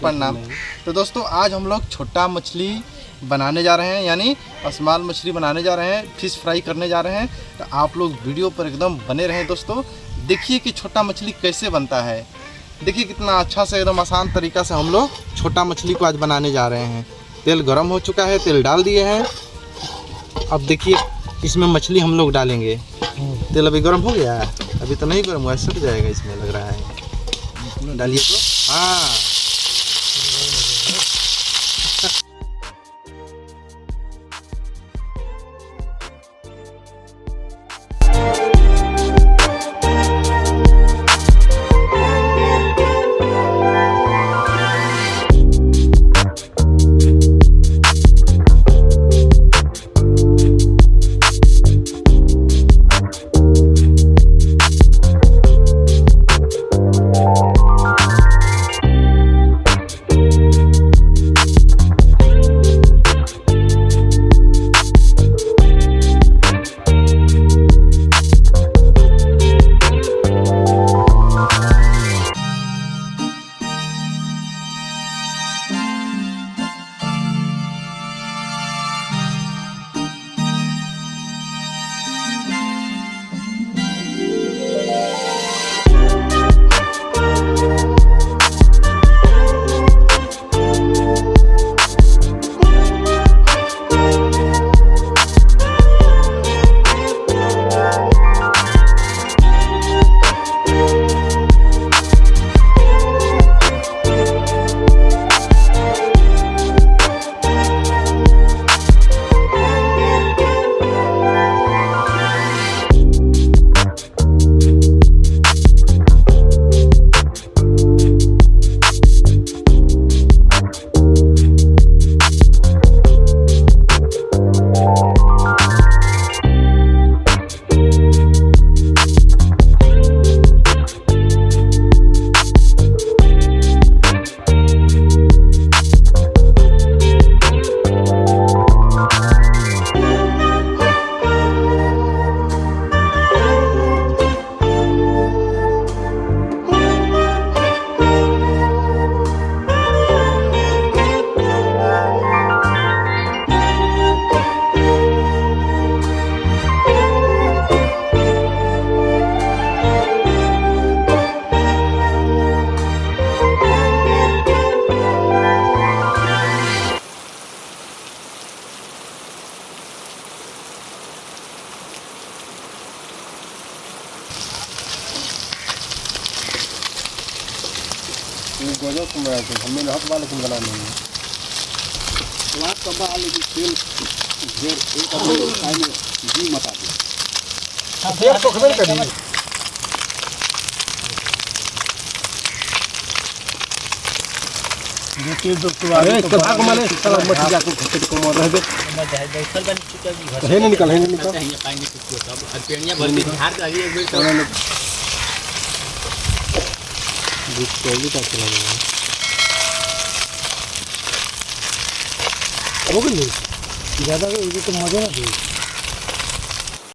प्रणाम। तो दोस्तों आज हम लोग छोटा मछली बनाने जा रहे हैं, यानी स्मॉल मछली बनाने जा रहे हैं, फिश फ्राई करने जा रहे हैं। तो आप लोग वीडियो पर एकदम बने रहें दोस्तों। देखिए कि छोटा मछली कैसे बनता है। देखिए कितना अच्छा से एकदम आसान तरीक़ा से हम लोग छोटा मछली को आज बनाने जा रहे हैं। तेल गर्म हो चुका है, तेल डाल दिए हैं। अब देखिए इसमें मछली हम लोग डालेंगे। तेल अभी गर्म हो गया है? अभी तो नहीं गर्म हुआ, सट जाएगा इसमें लग रहा है। डालिए तो। हाँ हमें हाथ वाले तुम बनाने हैं स्वाद कब आलू की तेल घेर एक आदमी में जी मता दे। हां फिर तो खबर करिए। देखिए दोस्तों अरे कथा को माने मछली जाको घटे को मार रहे बैठल बन चुका है नहीं निकल ये पानी कुछ होता अब पेड़ियां भर के झाड़ लगी एक बेर तो भी का चला गया हो गई ज़्यादा तो मज़ा ना दे।